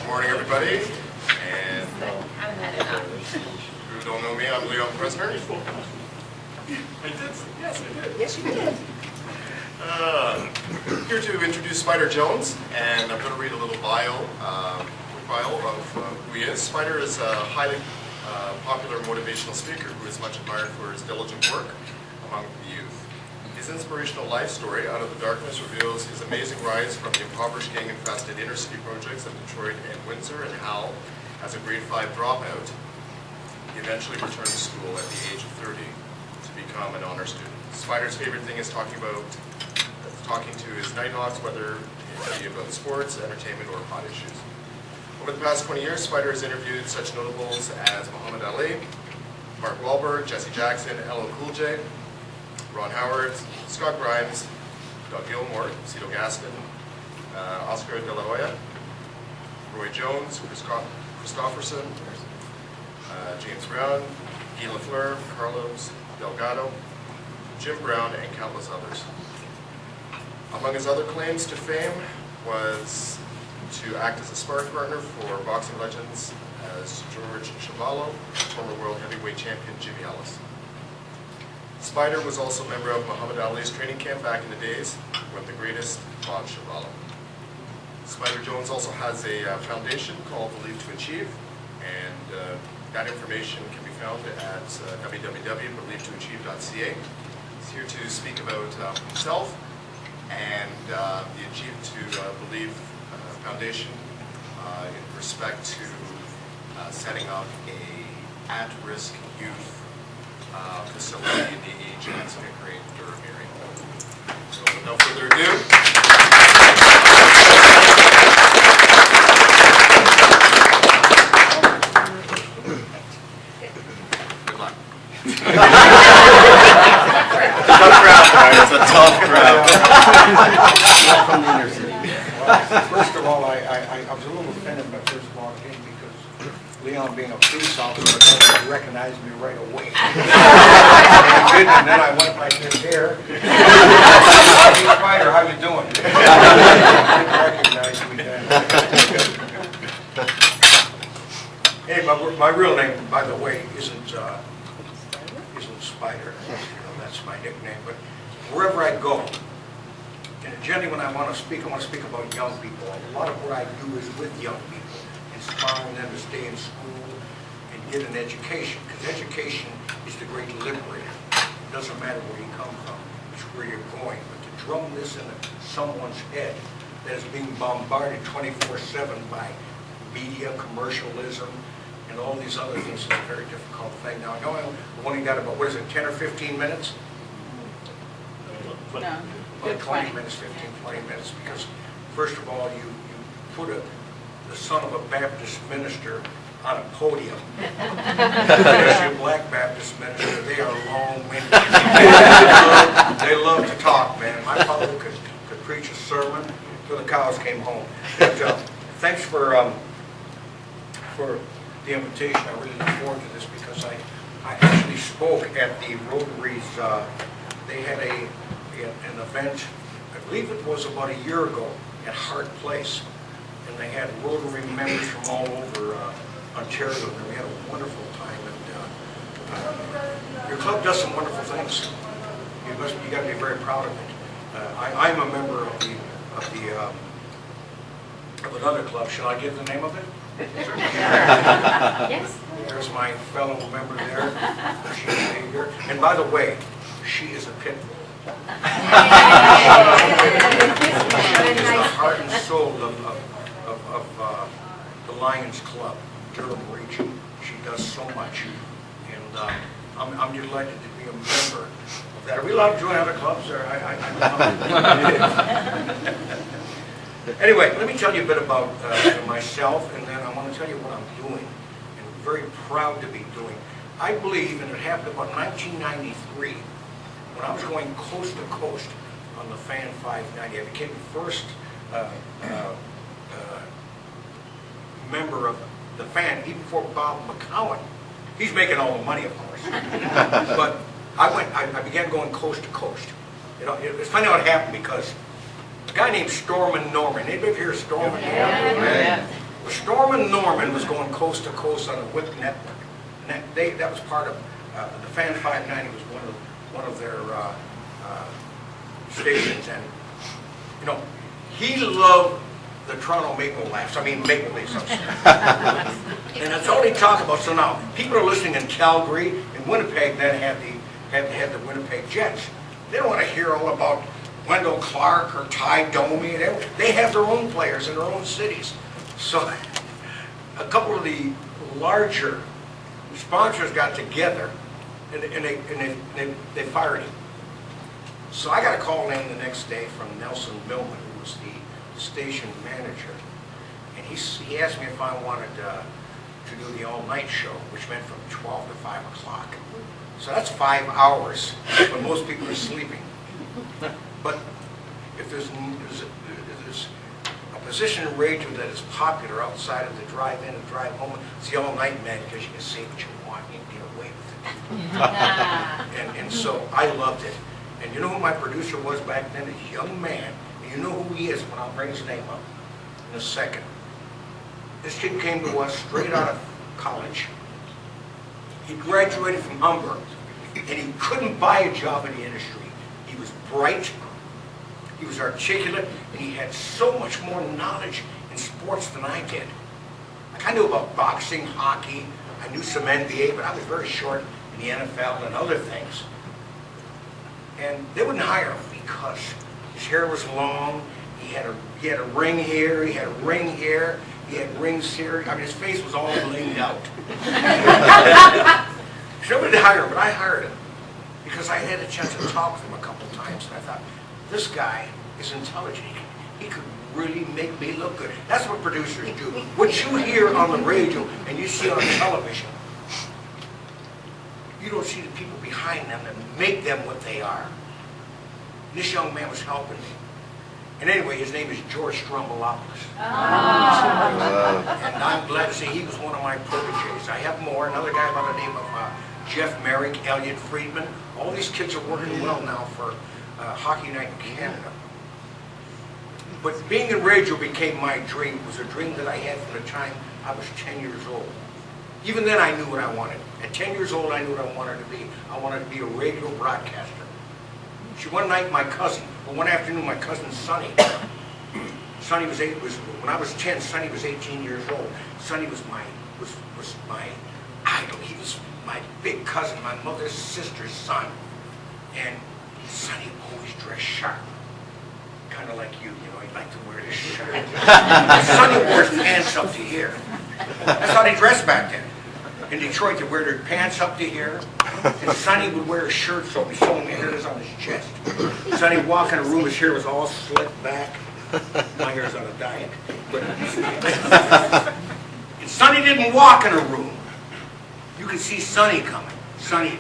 morning, everybody. And who don't know me, I'm Leon Presner. I did. Yes, I did. Yes, you did. Here to introduce Spider Jones, and I'm going to read a little quick bio of who he is. Spider is a highly popular motivational speaker who is much admired for his diligent work among the youth. His inspirational life story, Out of the Darkness, reveals his amazing rise from the impoverished gang-infested inner-city projects of Detroit and Windsor, and how, as a grade 5 dropout, he eventually returned to school at the age of 30 to become an honor student. Spider's favorite thing is talking to his Nighthawks, whether it be about sports, entertainment, or hot issues. Over the past 20 years, Spider has interviewed such notables as Muhammad Ali, Mark Wahlberg, Jesse Jackson, LL Cool J, Ron Howard, Scott Grimes, Doug Gilmore, Cito Gaston, Oscar De La Hoya, Roy Jones, Christopherson, James Brown, Guy Lafleur, Carlos Delgado, Jim Brown, and countless others. Among his other claims to fame was to act as a sparring partner for boxing legends as George Chuvalo, former world heavyweight champion Jimmy Ellis. Spider was also a member of Muhammad Ali's training camp back in the days when the greatest fought Chuvalo. Spider Jones also has a foundation called Believe to Achieve, and that information can be found at www.believetoachieve.ca. He's here to speak about himself and the Achieve to Believe Foundation in respect to setting up a at-risk youth facility in the AGS Pickering, Durham area. So without further ado, good luck. Tough crowd, guys. It's a tough crowd. From the inner city. First of all, I was a little offended when I first walked in because Leon, being a police officer, he recognized me right away. And then I went like this here. Hey, Spider, how you doing? He didn't recognize me then. Hey, my real name, by the way, isn't Spider. That's my nickname. But wherever I go, and generally when I want to speak about young people. A lot of what I do is with young people, inspiring them to stay in school and get an education, because education is the great liberator. It doesn't matter where you come from, it's where you're going. But to drum this into someone's head that is being bombarded 24/7 by media, commercialism, and all these other things is a very difficult thing. Now, I know I've only got about, 10 or 15 minutes? No. About 20 minutes, 15, 20 minutes, because first of all, you put the son of a Baptist minister on a podium, especially a black Baptist minister. They are long-winded. They love to talk, man. My father could preach a sermon till the cows came home. But, thanks for the invitation. I really look forward to this because I actually spoke at the Rotary's. They had an event, I believe it was about a year ago, at Hart Place, and they had Rotary members from all over Ontario, and we had a wonderful time. And your club does some wonderful things. You got to be very proud of it. I'm a member of another club. Shall I give the name of it? Yes. There's my fellow member there. She's here. And by the way, she is a pit bull. She is the heart and soul of the Lions Club, Durham region. She does so much, and I'm delighted to be a member of that. Are we allowed to join other clubs? Or Anyway, let me tell you a bit about myself, and then I want to tell you what I'm doing, and I'm very proud to be doing. I believe, and it happened about 1993, when I was going coast to coast on the Fan 590. I became the first member of the Fan, even before Bob McCowan. He's making all the money, of course. But I began going coast to coast. You know, it's funny how it happened because a guy named Stormin' Norman. Anybody ever hear of Stormin' Norman? Yeah. Well, Storm and Norman was going coast to coast on the WIC network. And that was part of, the Fan 590 was one of their stations. And, you know, he loved the Toronto Maple Leafs. And that's all he talked about. So now, people are listening in Calgary and Winnipeg then had the Winnipeg Jets. They don't want to hear all about Wendell Clark or Ty Domi. They have their own players in their own cities. So a couple of the larger sponsors got together and they fired him. So I got a call in the next day from Nelson Millman, who was the station manager, and he asked me if I wanted to do the all-night show, which meant from 12 to 5 o'clock. So that's 5 hours when most people are sleeping. But if there's a position in radio that is popular outside of the drive-in and drive-home, it's the all-night man, because you can say what you want and get away with it. and so I loved it. And you know who my producer was back then? A young man. And you know who he is when I'll bring his name up in a second. This kid came to us straight out of college. He graduated from Humber, and he couldn't buy a job in the industry. He was bright, he was articulate, and he had so much more knowledge in sports than I did. Like, I knew about boxing, hockey, I knew some NBA, but I was very short in the NFL and other things. And they wouldn't hire him because his hair was long, he had a ring here, he had a ring here, he had rings here. I mean, his face was all blinged out. Nobody did hire him, but I hired him because I had a chance to talk with him a couple times, and I thought, this guy is intelligent. He could really make me look good. That's what producers do. What you hear on the radio and you see on television, you don't see the people behind them that make them what they are. This young man was helping me. And anyway, his name is George Strombolopoulos. And I'm glad to say he was one of my proteges. I have more. Another guy by the name of Jeff Merrick, Elliot Friedman. All these kids are working well now for Hockey Night in Canada. But being in radio became my dream. It was a dream that I had from the time I was 10 years old. Even then I knew what I wanted. At 10 years old I knew what I wanted to be. I wanted to be a radio broadcaster. One afternoon my cousin Sonny, when I was 10, Sonny was 18 years old. Sonny was my idol. He was my big cousin, my mother's sister's son. And Sonny always dressed sharp. Kind of like you know, he'd like to wear this shirt. Sonny wore his pants up to here. That's how they dressed back then. In Detroit, they wear their pants up to here, and Sonny would wear a shirt so he showing the hairs on his chest. Sonny would walk in a room, his hair was all slicked back. My hair's on a diet. And Sonny didn't walk in a room. You could see Sonny coming. Sonny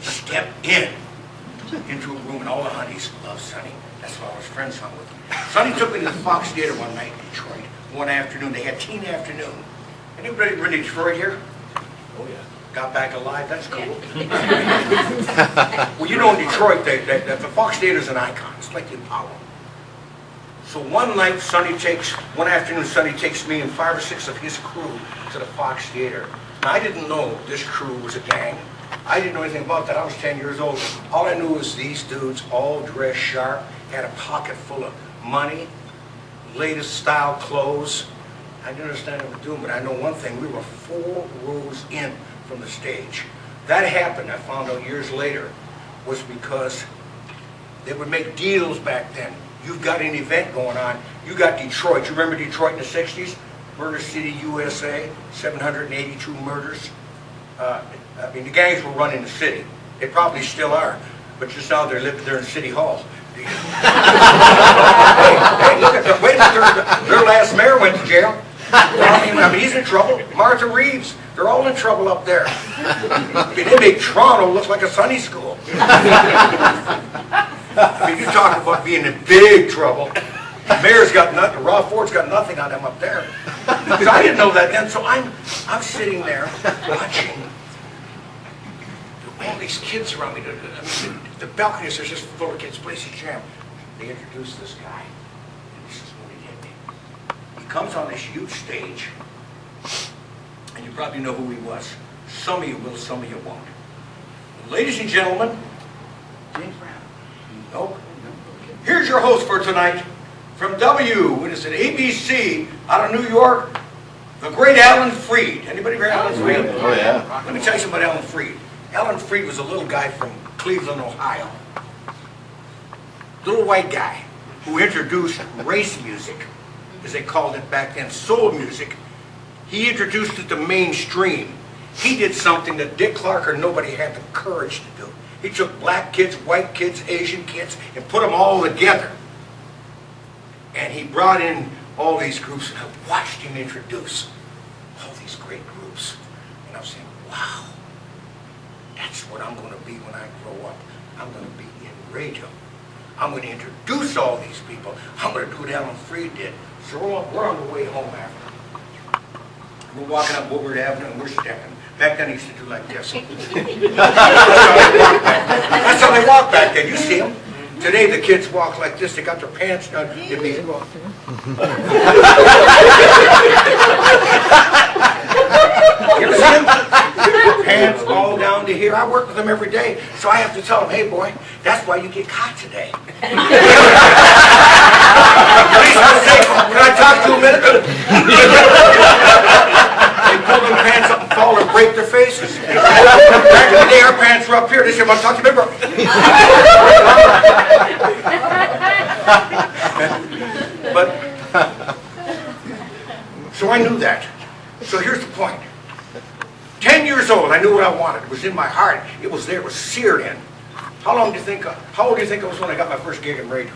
step into a room, and all the honeys loved Sonny. That's why I was friends hung with him. Sonny took me to the Fox Theater one night in Detroit. One afternoon, they had teen afternoon. Anybody been to Detroit here? Oh yeah. Got back alive, that's cool. Well, you know in Detroit, the Fox Theater's an icon. It's like the Apollo. So one afternoon, Sonny takes me and 5 or 6 of his crew to the Fox Theater. Now, I didn't know this crew was a gang. I didn't know anything about that. I was 10 years old. All I knew was these dudes all dressed sharp, had a pocket full of money, latest style clothes. I didn't understand what they were doing, but I know one thing. We were 4 rows in from the stage. That happened, I found out years later, was because they would make deals back then. You've got an event going on. You got Detroit. You remember Detroit in the 60s? Murder City, USA, 782 murders. I mean, the gangs were running the city. They probably still are, but just now they're living there in City Hall. Hey, look at them. Wait a minute, their last mayor went to jail. I mean, he's in trouble. Martha Reeves, they're all in trouble up there. They make Toronto look like a Sunday school. I mean, you talk about being in big trouble. The mayor's got nothing, Rob Ford's got nothing on them up there. Because I didn't know that then, so I'm sitting there watching all these kids around me. I mean, the balconies are just full of kids, place is jammed. They introduced this guy, and this is what he hit me. He comes on this huge stage, and you probably know who he was. Some of you will, some of you won't. Ladies and gentlemen, James Brown. Nope. Here's your host for tonight, from what is it, ABC, out of New York, the great Alan Freed. Anybody heard Alan Freed? Oh, yeah. Let me tell you something about Alan Freed. Alan Freed was a little guy from Cleveland, Ohio. Little white guy who introduced race music, as they called it back then, soul music. He introduced it to mainstream. He did something that Dick Clark or nobody had the courage to do. He took black kids, white kids, Asian kids, and put them all together. And he brought in all these groups, and I watched him introduce all these great groups. And I was saying, wow, that's what I'm going to be when I grow up. I'm going to be in radio. I'm going to introduce all these people. I'm going to do what Alan Freed did. So we're on the way home after. We're walking up Woodward Avenue and we're stepping. Back then he used to do like this. That's how they walk back then. You see them. Today the kids walk like this. They got their pants down. It'd be you ever see them? Pants all down to here. I work with them every day, so I have to tell them, hey boy, that's why you get caught today. Policeman say, can I talk to a minute? They pull their pants up and fall and break their faces. Back in the day, our pants were up here. They said, want to talk to me, bro? So I knew that. So here's the point. 10 years old, I knew what I wanted. It was in my heart. It was there. It was seared in. How old do you think I was when I got my first gig in radio?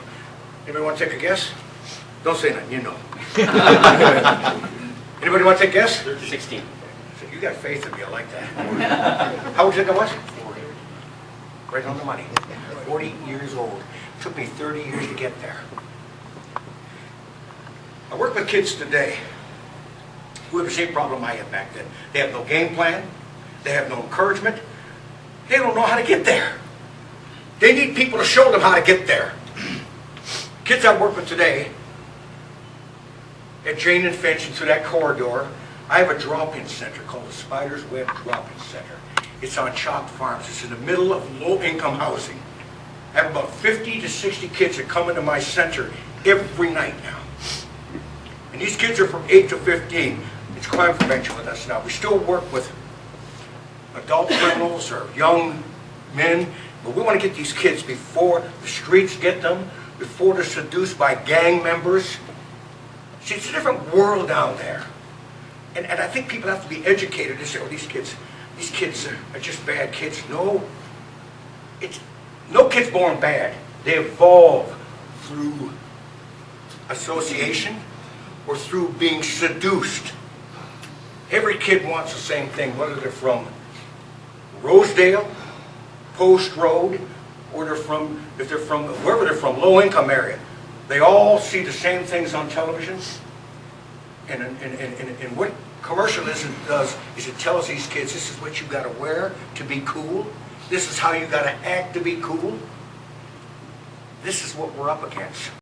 Anybody want to take a guess? Don't say nothing. You know. Anybody want to take a guess? 16. So you got faith in me. I like that. How old do you think I was? 40. Right on the money. 40 years old. It took me 30 years to get there. I work with kids today who have the same problem I had back then. They have no game plan. They have no encouragement. They don't know how to get there. They need people to show them how to get there. Kids I work with today, at Jane and Finch and through that corridor, I have a drop-in center called the Spider's Web Drop-In Center. It's on Chalk Farms. It's in the middle of low-income housing. I have about 50 to 60 kids that come into my center every night now. And these kids are from 8 to 15. It's crime prevention with us now. We still work with adult criminals or young men, but we want to get these kids before the streets get them, before they're seduced by gang members. See, it's a different world down there. And I think people have to be educated to say, oh, these kids are just bad kids. No, no kid's born bad. They evolve through association or through being seduced. Every kid wants the same thing, whether they're from Rosedale, Post Road, or if they're from wherever they're from, low-income area. They all see the same things on television. And what commercialism does is it tells these kids, this is what you got to wear to be cool. This is how you got to act to be cool. This is what we're up against.